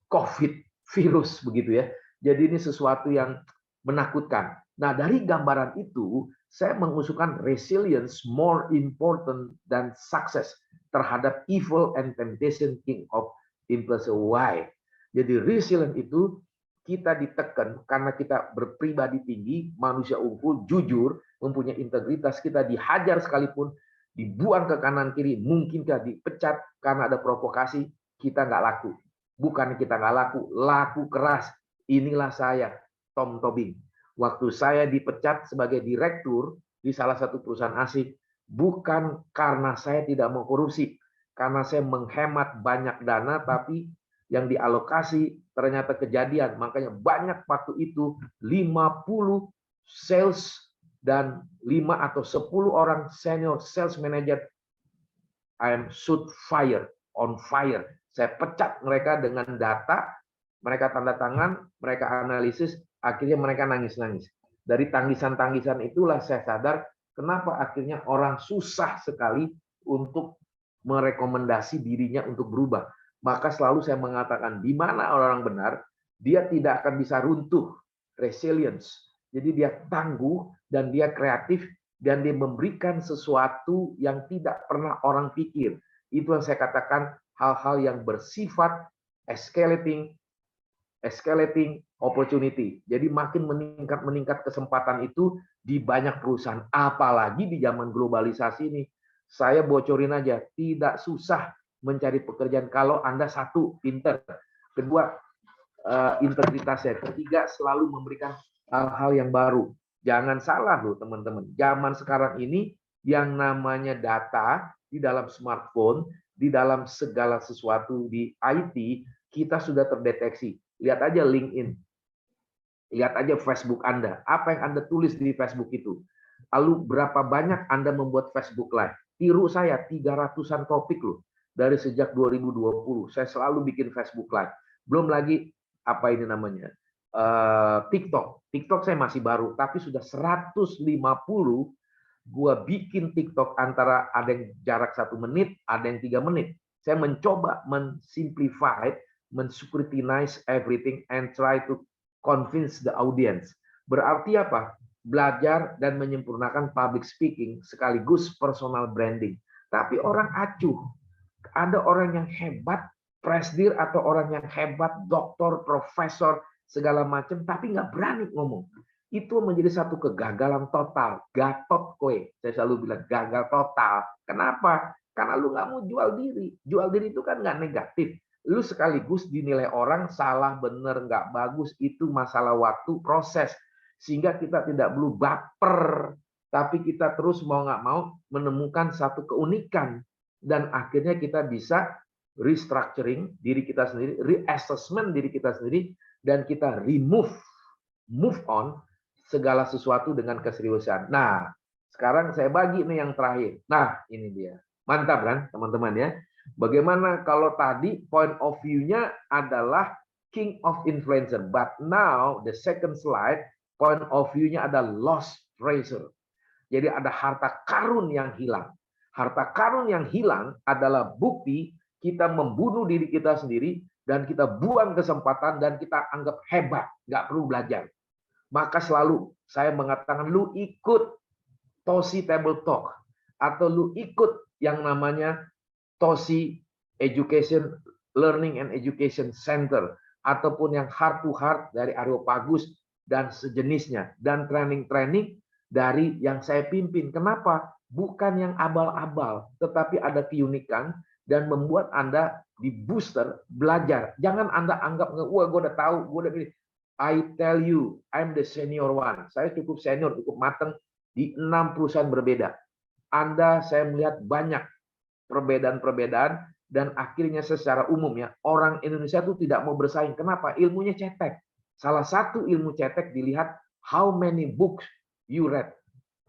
COVID virus begitu ya. Jadi ini sesuatu yang menakutkan. Nah, dari gambaran itu saya mengusulkan resilience more important than success terhadap evil and temptation king of influence. Why? Jadi resilient itu kita ditekan karena kita berpribadi tinggi, manusia unggul, jujur, mempunyai integritas, kita dihajar sekalipun, dibuang ke kanan kiri, mungkinkah dipecat karena ada provokasi, kita nggak laku. Bukan kita nggak laku keras. Inilah saya, Tom Tobing. Waktu saya dipecat sebagai direktur di salah satu perusahaan asing, bukan karena saya tidak mau korupsi, karena saya menghemat banyak dana, tapi yang dialokasi ternyata kejadian. Makanya banyak waktu itu 50 sales dan 5 atau 10 orang senior sales manager, I am shoot fire, on fire. Saya pecat mereka dengan data, mereka tanda tangan, mereka analisis, akhirnya mereka nangis-nangis. Dari tangisan-tangisan itulah saya sadar kenapa akhirnya orang susah sekali untuk merekomendasi dirinya untuk berubah. Maka selalu saya mengatakan, di mana orang benar, dia tidak akan bisa runtuh, resilience. Jadi dia tangguh dan dia kreatif dan dia memberikan sesuatu yang tidak pernah orang pikir. Itu yang saya katakan hal-hal yang bersifat escalating opportunity. Jadi makin meningkat kesempatan itu di banyak perusahaan. Apalagi di zaman globalisasi ini. Saya bocorin aja, tidak susah mencari pekerjaan kalau Anda satu, pinter. Kedua, integritasnya. Ketiga, selalu memberikan hal-hal yang baru. Jangan salah loh teman-teman. Zaman sekarang ini yang namanya data di dalam smartphone, di dalam segala sesuatu di IT, kita sudah terdeteksi. Lihat aja LinkedIn. Lihat aja Facebook Anda. Apa yang Anda tulis di Facebook itu. Lalu berapa banyak Anda membuat Facebook Live. Tiru saya 300-an topik loh. Dari sejak 2020. Saya selalu bikin Facebook Live. Belum lagi apa ini namanya. TikTok. TikTok saya masih baru. Tapi sudah 150 gua bikin TikTok, antara ada yang jarak 1 menit, ada yang 3 menit. Saya mencoba mensimplify, menscrutinize everything and try to convince the audience. Berarti apa? Belajar dan menyempurnakan public speaking sekaligus personal branding. Tapi orang acuh. Ada orang yang hebat presidir atau orang yang hebat, doktor, profesor, segala macam, tapi nggak berani ngomong. Itu menjadi satu kegagalan total. Gatot kowe. Saya selalu bilang gagal total. Kenapa? Karena lu nggak mau jual diri. Jual diri itu kan nggak negatif. Lu sekaligus dinilai orang salah, bener, nggak bagus. Itu masalah waktu, proses. Sehingga kita tidak perlu baper. Tapi kita terus mau nggak mau menemukan satu keunikan. Dan akhirnya kita bisa restructuring diri kita sendiri, reassessment diri kita sendiri, dan kita move on segala sesuatu dengan keseriusan. Nah, sekarang saya bagi nih yang terakhir. Nah, ini dia. Mantap kan, teman-teman ya. Bagaimana kalau tadi point of view-nya adalah king of influencer, but now the second slide point of view-nya ada lost treasure. Jadi ada harta karun yang hilang. Harta karun yang hilang adalah bukti kita membunuh diri kita sendiri dan kita buang kesempatan dan kita anggap hebat, nggak perlu belajar. Maka selalu saya mengatakan lu ikut Tosi Table Talk atau lu ikut yang namanya Tosi Education Learning and Education Center ataupun yang heart to heart dari Areopagus dan sejenisnya dan training-training dari yang saya pimpin. Kenapa? Bukan yang abal-abal, tetapi ada keunikan dan membuat Anda di booster belajar. Jangan Anda anggap, wah gue udah tahu, gue udah gini. I tell you, I'm the senior one. Saya cukup senior, cukup matang di 6 perusahaan berbeda. Anda, saya melihat banyak perbedaan-perbedaan dan akhirnya secara umum ya, orang Indonesia itu tidak mau bersaing. Kenapa? Ilmunya cetek. Salah satu ilmu cetek dilihat how many books you read.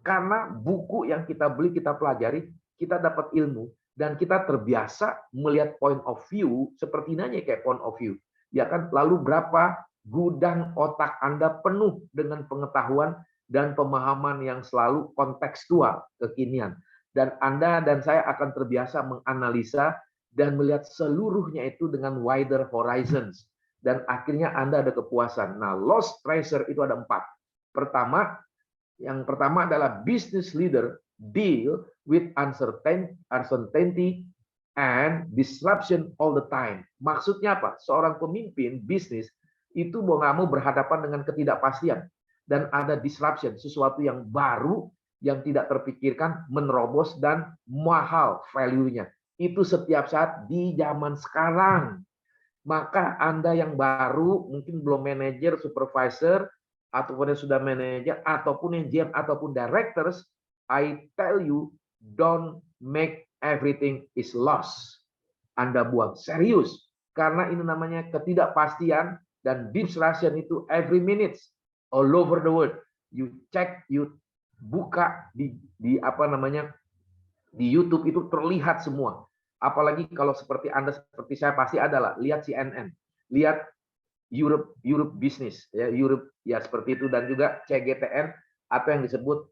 Karena buku yang kita beli, kita pelajari, kita dapat ilmu dan kita terbiasa melihat point of view seperti nanya kayak point of view. Ya kan? Lalu berapa gudang otak Anda penuh dengan pengetahuan dan pemahaman yang selalu kontekstual, kekinian. Dan Anda dan saya akan terbiasa menganalisa dan melihat seluruhnya itu dengan wider horizons. Dan akhirnya Anda ada kepuasan. Nah, lost treasure itu ada 4. Yang pertama adalah business leader deal with uncertainty and disruption all the time. Maksudnya apa? Seorang pemimpin bisnis itu mau nggak mau berhadapan dengan ketidakpastian dan ada disruption, sesuatu yang baru yang tidak terpikirkan, menerobos dan mahal value-nya. Itu setiap saat di zaman sekarang. Maka Anda yang baru, mungkin belum manajer, supervisor, ataupun yang sudah manajer, ataupun yang GM, ataupun directors, I tell you, don't make everything is lost. Anda buang serius. Karena ini namanya ketidakpastian dan disruption itu every minute all over the world. You check, you buka di apa namanya di YouTube itu terlihat semua. Apalagi kalau seperti Anda seperti saya pasti adalah lihat CNN, lihat Europe business ya, Europe ya seperti itu, dan juga CGTN atau yang disebut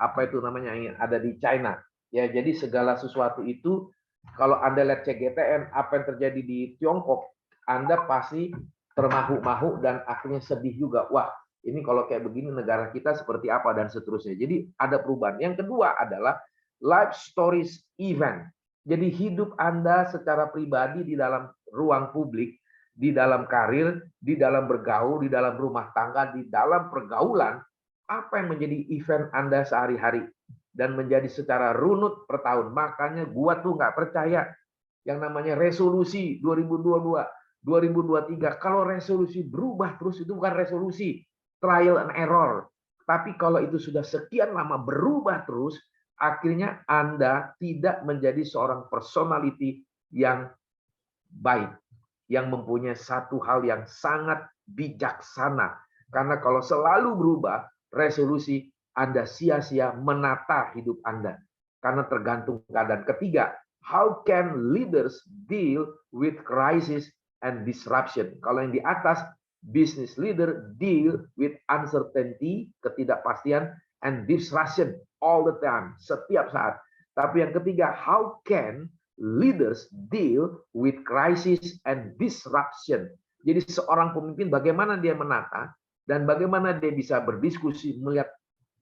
apa itu namanya yang ada di China ya. Jadi segala sesuatu itu kalau Anda lihat CGTN apa yang terjadi di Tiongkok, Anda pasti termahu-mahu dan akhirnya sedih juga. Wah, ini kalau kayak begini negara kita seperti apa dan seterusnya. Jadi ada perubahan. Yang kedua adalah life stories event. Jadi hidup Anda secara pribadi di dalam ruang publik, di dalam karir, di dalam bergaul, di dalam rumah tangga, di dalam pergaulan, apa yang menjadi event Anda sehari-hari dan menjadi secara runut per tahun. Makanya gua tuh nggak percaya yang namanya resolusi 2022, 2023. Kalau resolusi berubah terus itu bukan resolusi, trial and error. Tapi kalau itu sudah sekian lama berubah terus, akhirnya Anda tidak menjadi seorang personality yang baik, yang mempunyai satu hal yang sangat bijaksana. Karena kalau selalu berubah resolusi, Anda sia-sia menata hidup Anda. Karena tergantung keadaan. Ketiga, how can leaders deal with crisis and disruption? Kalau yang di atas, business leader deal with uncertainty, ketidakpastian, and disruption all the time, setiap saat. Tapi yang ketiga, how can leaders deal with crisis and disruption? Jadi seorang pemimpin bagaimana dia menata dan bagaimana dia bisa berdiskusi, melihat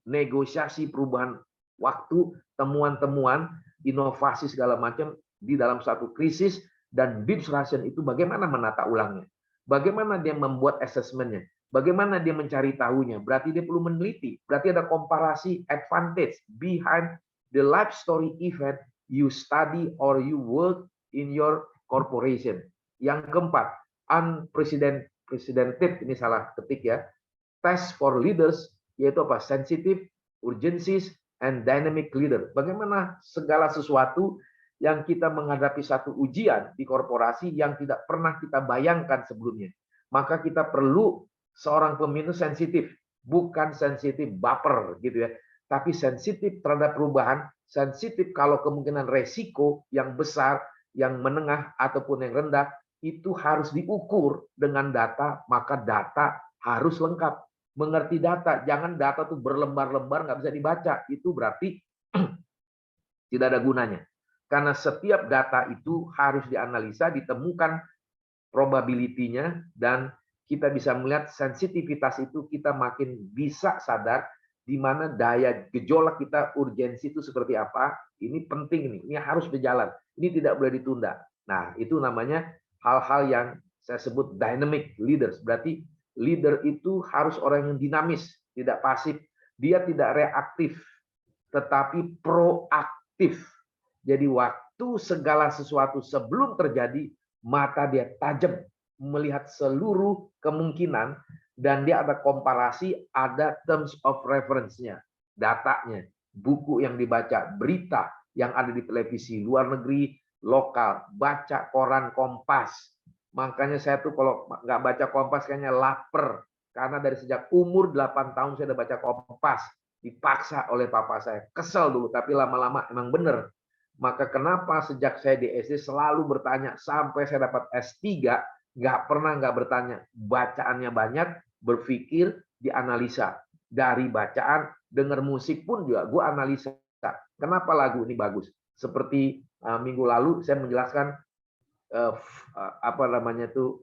negosiasi perubahan waktu, temuan-temuan, inovasi segala macam di dalam satu krisis Dan Beach Ration itu bagaimana menata ulangnya, bagaimana dia membuat assessment-nya, bagaimana dia mencari tahunya. Berarti dia perlu meneliti, berarti ada komparasi advantage behind the life story event you study or you work in your corporation. Yang keempat, unprecedented, ini salah ketik ya, test for leaders, yaitu apa? Sensitive, urgencies, and dynamic leader. Bagaimana segala sesuatu yang kita menghadapi satu ujian di korporasi yang tidak pernah kita bayangkan sebelumnya. Maka kita perlu seorang pemimpin sensitif, bukan sensitif baper gitu ya, tapi sensitif terhadap perubahan, sensitif kalau kemungkinan resiko yang besar, yang menengah ataupun yang rendah itu harus diukur dengan data, maka data harus lengkap. Mengerti data, jangan data tuh berlembar-lembar nggak bisa dibaca, itu berarti tidak ada gunanya. Karena setiap data itu harus dianalisa, ditemukan probability-nya, dan kita bisa melihat sensitivitas itu, kita makin bisa sadar di mana daya gejolak kita, urgensi itu seperti apa. Ini penting, ini harus berjalan, ini tidak boleh ditunda. Nah, itu namanya hal-hal yang saya sebut dynamic leaders. Berarti leader itu harus orang yang dinamis, tidak pasif. Dia tidak reaktif, tetapi proaktif. Jadi waktu segala sesuatu sebelum terjadi, mata dia tajam, melihat seluruh kemungkinan, dan dia ada komparasi, ada terms of reference-nya, datanya, buku yang dibaca, berita yang ada di televisi, luar negeri, lokal, baca koran Kompas. Makanya saya tuh kalau nggak baca Kompas kayaknya lapar. Karena dari sejak umur 8 tahun saya udah baca Kompas. Dipaksa oleh papa saya. Kesel dulu, tapi lama-lama emang bener. Maka kenapa sejak saya di SD selalu bertanya, sampai saya dapat S3, nggak pernah nggak bertanya. Bacaannya banyak, berpikir, dianalisa. Dari bacaan, dengar musik pun juga gue analisa. Kenapa lagu ini bagus? Seperti minggu lalu saya menjelaskan apa namanya tuh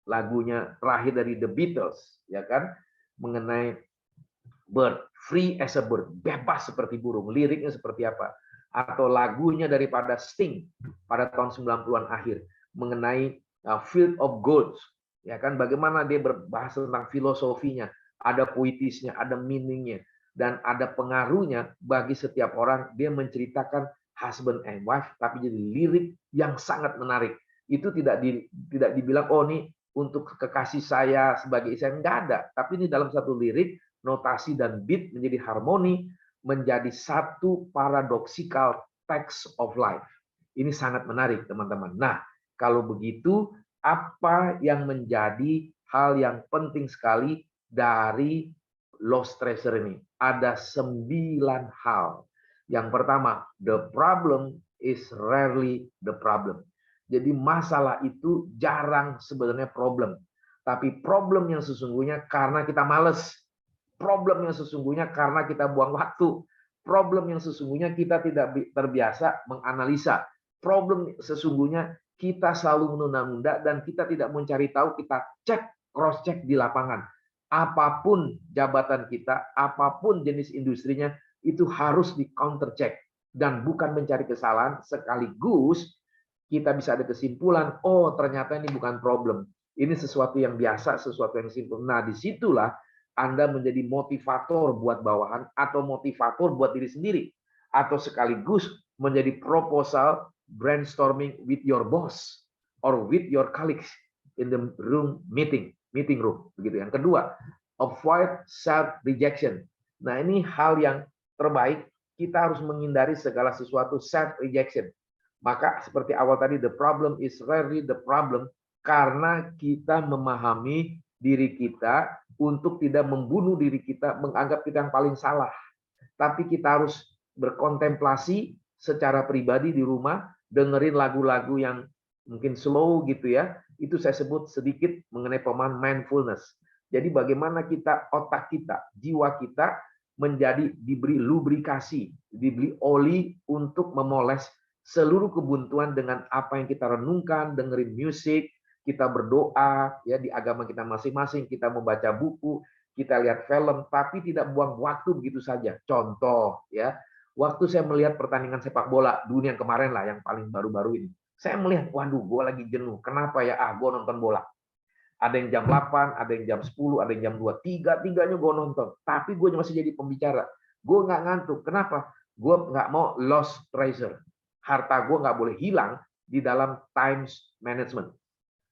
lagunya terakhir dari The Beatles, ya kan, mengenai bird, free as a bird, bebas seperti burung. Liriknya seperti apa? Atau lagunya daripada Sting pada tahun 90-an akhir mengenai Field of Gold, ya kan, bagaimana dia berbahas tentang filosofinya, ada puitisnya, ada meaningnya, dan ada pengaruhnya bagi setiap orang. Dia menceritakan husband and wife, tapi jadi lirik yang sangat menarik. Itu tidak dibilang, oh ini untuk kekasih saya sebagai istri, enggak ada. Tapi ini dalam satu lirik, notasi dan beat menjadi harmoni, menjadi satu paradoksikal text of life. Ini sangat menarik, teman-teman. Nah, kalau begitu, apa yang menjadi hal yang penting sekali dari lost treasure ini? Ada 9 hal. Yang pertama, the problem is rarely the problem. Jadi masalah itu jarang sebenarnya problem. Tapi problem yang sesungguhnya karena kita males. Problem yang sesungguhnya karena kita buang waktu. Problem yang sesungguhnya kita tidak terbiasa menganalisa. Problem sesungguhnya kita selalu menunda-nunda dan kita tidak mencari tahu, kita cek, cross check di lapangan. Apapun jabatan kita, apapun jenis industrinya, itu harus di counter check. Dan bukan mencari kesalahan, sekaligus kita bisa ada kesimpulan, oh ternyata ini bukan problem. Ini sesuatu yang biasa, sesuatu yang simpel. Nah, disitulah Anda menjadi motivator buat bawahan, atau motivator buat diri sendiri. Atau sekaligus menjadi proposal brainstorming with your boss, or with your colleagues in the room meeting room. Begitu. Yang kedua, avoid self-rejection. Nah, ini hal yang terbaik, kita harus menghindari segala sesuatu self-rejection. Maka seperti awal tadi, the problem is rarely the problem, karena kita memahami diri kita untuk tidak membunuh diri kita, menganggap kita yang paling salah. Tapi kita harus berkontemplasi secara pribadi di rumah, dengerin lagu-lagu yang mungkin slow gitu ya. Itu saya sebut sedikit mengenai pemahaman mindfulness. Jadi bagaimana kita, otak kita, jiwa kita menjadi diberi lubrikasi, diberi oli untuk memoles seluruh kebuntuan dengan apa yang kita renungkan, dengerin musik, kita berdoa ya di agama kita masing-masing, kita membaca buku, kita lihat film, tapi tidak buang waktu begitu saja. Contoh ya, waktu saya melihat pertandingan sepak bola dunia yang kemarin lah, yang paling baru-baru ini, Saya melihat, waduh, gue lagi jenuh. Kenapa ya? Gue nonton bola. Ada yang jam 8, ada yang jam 10, ada yang jam 2. Tiga-tiganya gue nonton. Tapi gue masih jadi pembicara. Gue nggak ngantuk. Kenapa? Gue nggak mau lost treasure. Harta gue nggak boleh hilang di dalam time management.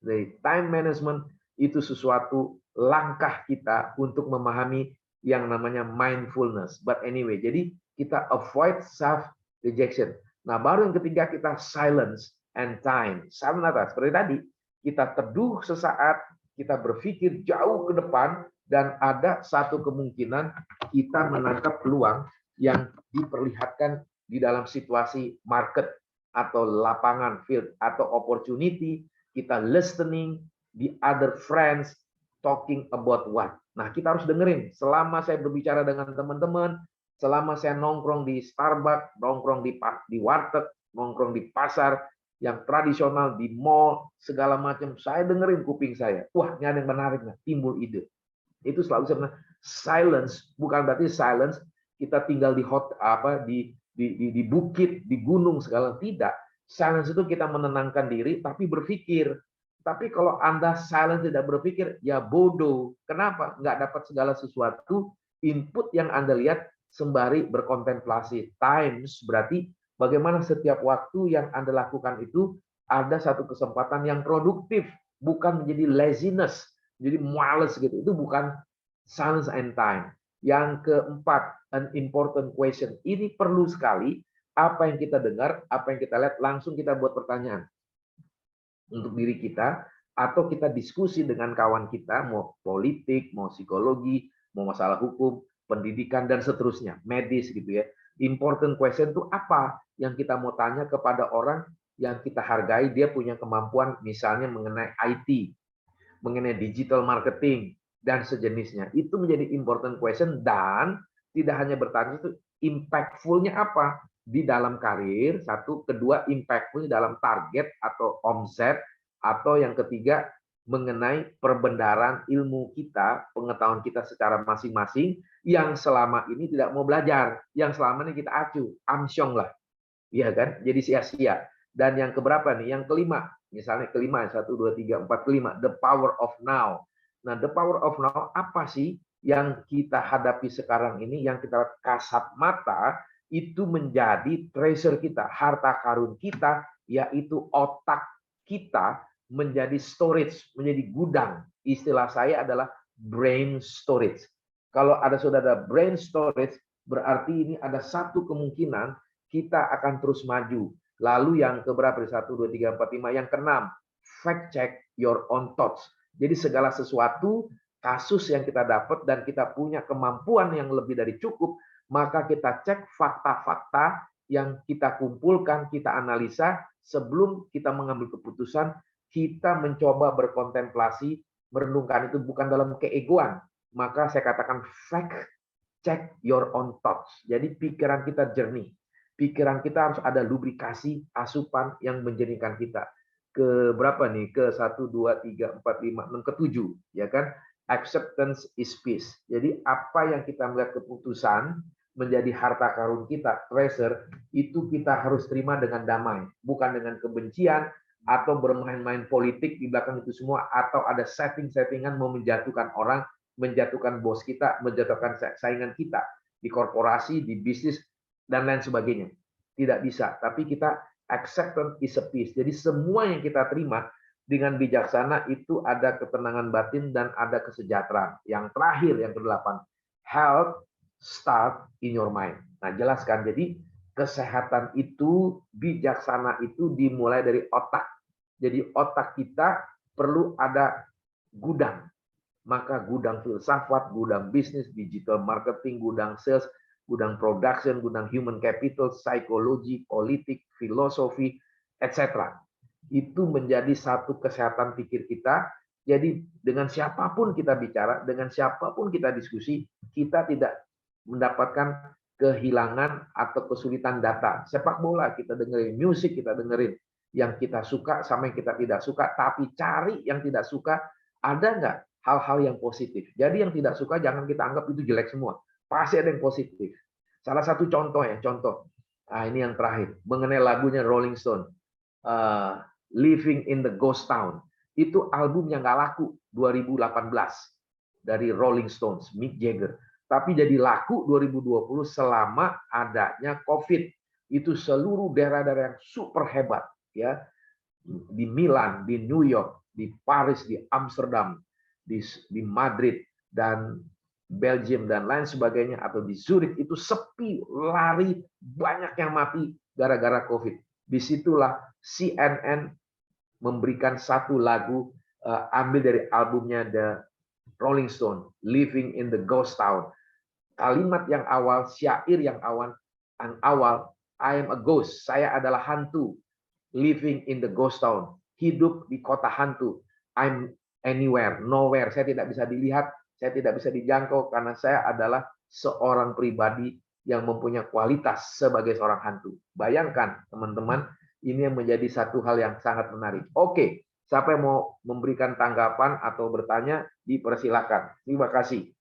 Jadi time management itu sesuatu langkah kita untuk memahami yang namanya mindfulness. But anyway, jadi kita avoid self rejection. Nah, baru yang ketiga kita silence and time. Sama seperti tadi, kita teduh sesaat, kita berpikir jauh ke depan, dan ada satu kemungkinan kita menangkap peluang yang diperlihatkan di dalam situasi market atau lapangan field atau opportunity. Kita listening the other friends talking about what. Nah, kita harus dengerin. Selama saya berbicara dengan teman-teman, selama saya nongkrong di Starbucks, nongkrong di warteg, nongkrong di pasar yang tradisional, di mall, segala macam, saya dengerin kuping saya. Wah, ini ada yang menarik, nah, timbul ide. Itu selalu sebenarnya silence, bukan berarti silence kita tinggal di bukit, di gunung segala, tidak. Silence itu kita menenangkan diri tapi berpikir. Tapi kalau Anda silence tidak berpikir, ya bodoh. Kenapa? Nggak dapat segala sesuatu input yang Anda lihat sembari berkontemplasi. Times berarti bagaimana setiap waktu yang Anda lakukan itu ada satu kesempatan yang produktif, bukan menjadi laziness, jadi males gitu. Itu bukan silence and time. Yang keempat, an important question. Ini perlu sekali. Apa yang kita dengar, apa yang kita lihat, langsung kita buat pertanyaan untuk diri kita, atau kita diskusi dengan kawan kita, mau politik, mau psikologi, mau masalah hukum, pendidikan, dan seterusnya, medis gitu ya. Important question itu apa yang kita mau tanya kepada orang yang kita hargai, dia punya kemampuan misalnya mengenai IT, mengenai digital marketing, dan sejenisnya. Itu menjadi important question, dan tidak hanya bertanya itu, impactful-nya apa di dalam karir, satu, kedua impactful dalam target atau omset, atau yang ketiga mengenai perbendaharaan ilmu kita, pengetahuan kita secara masing-masing yang selama ini tidak mau belajar, yang selama ini kita acuh, amsyong lah, ya kan? Jadi sia-sia. Dan yang keberapa nih? Yang kelima, misalnya kelima, 1, 2, 3, 4, kelima, the power of now. Nah, the power of now apa sih yang kita hadapi sekarang ini, yang kita kasat mata, itu menjadi treasure kita, harta karun kita, yaitu otak kita menjadi storage, menjadi gudang. Istilah saya adalah brain storage. Kalau ada sudah ada brain storage, berarti ini ada satu kemungkinan kita akan terus maju. Lalu yang keberapa? 1, 2, 3, 4, 5. Yang keenam, fact check your own thoughts. Jadi segala sesuatu, kasus yang kita dapat dan kita punya kemampuan yang lebih dari cukup, maka kita cek fakta-fakta yang kita kumpulkan, kita analisa, sebelum kita mengambil keputusan, kita mencoba berkontemplasi, merenungkan itu bukan dalam keegoan. Maka saya katakan fact check your own thoughts. Jadi pikiran kita jernih. Pikiran kita harus ada lubrikasi, asupan yang menjernihkan kita. Ke berapa nih? Ke 1, 2, 3, 4, 5, 6, ke 7. Ya kan? Acceptance is peace. Jadi apa yang kita melihat keputusan menjadi harta karun kita, treasure, itu kita harus terima dengan damai. Bukan dengan kebencian, atau bermain-main politik di belakang itu semua, atau ada setting-settingan mau menjatuhkan orang, menjatuhkan bos kita, menjatuhkan saingan kita di korporasi, di bisnis, dan lain sebagainya. Tidak bisa, tapi kita acceptance is a peace. Jadi semua yang kita terima dengan bijaksana itu ada ketenangan batin dan ada kesejahteraan. Yang terakhir, yang ke-8, health start in your mind. Nah, jelaskan. Jadi kesehatan itu, bijaksana itu dimulai dari otak. Jadi otak kita perlu ada gudang. Maka gudang filsafat, gudang bisnis, digital marketing, gudang sales, gudang production, gudang human capital, psikologi, politik, filosofi, etc. Itu menjadi satu kesehatan pikir kita. Jadi dengan siapapun kita bicara, dengan siapapun kita diskusi, kita tidak mendapatkan kehilangan atau kesulitan data. Sepak bola kita dengerin, musik kita dengerin, yang kita suka sama yang kita tidak suka, tapi cari yang tidak suka, ada nggak hal-hal yang positif. Jadi yang tidak suka jangan kita anggap itu jelek semua. Pasti ada yang positif. Salah satu contoh ya, contoh. Nah, ini yang terakhir mengenai lagunya Rolling Stone. Living in the Ghost Town. Itu album yang nggak laku 2018 dari Rolling Stones, Mick Jagger. Tapi jadi laku 2020 selama adanya COVID. Itu seluruh daerah-daerah yang super hebat, ya, di Milan, di New York, di Paris, di Amsterdam, di Madrid dan Belgium dan lain sebagainya, atau di Zurich itu sepi, lari, banyak yang mati gara-gara COVID. Disitulah CNN memberikan satu lagu ambil dari albumnya The Rolling Stone, Living in the Ghost Town. Kalimat yang awal, syair yang awal, I am a ghost, saya adalah hantu, living in the ghost town, hidup di kota hantu. I'm anywhere, nowhere, saya tidak bisa dilihat, saya tidak bisa dijangkau karena saya adalah seorang pribadi yang mempunyai kualitas sebagai seorang hantu. Bayangkan teman-teman, ini yang menjadi satu hal yang sangat menarik. Oke, siapa yang mau memberikan tanggapan atau bertanya, dipersilakan. Terima kasih.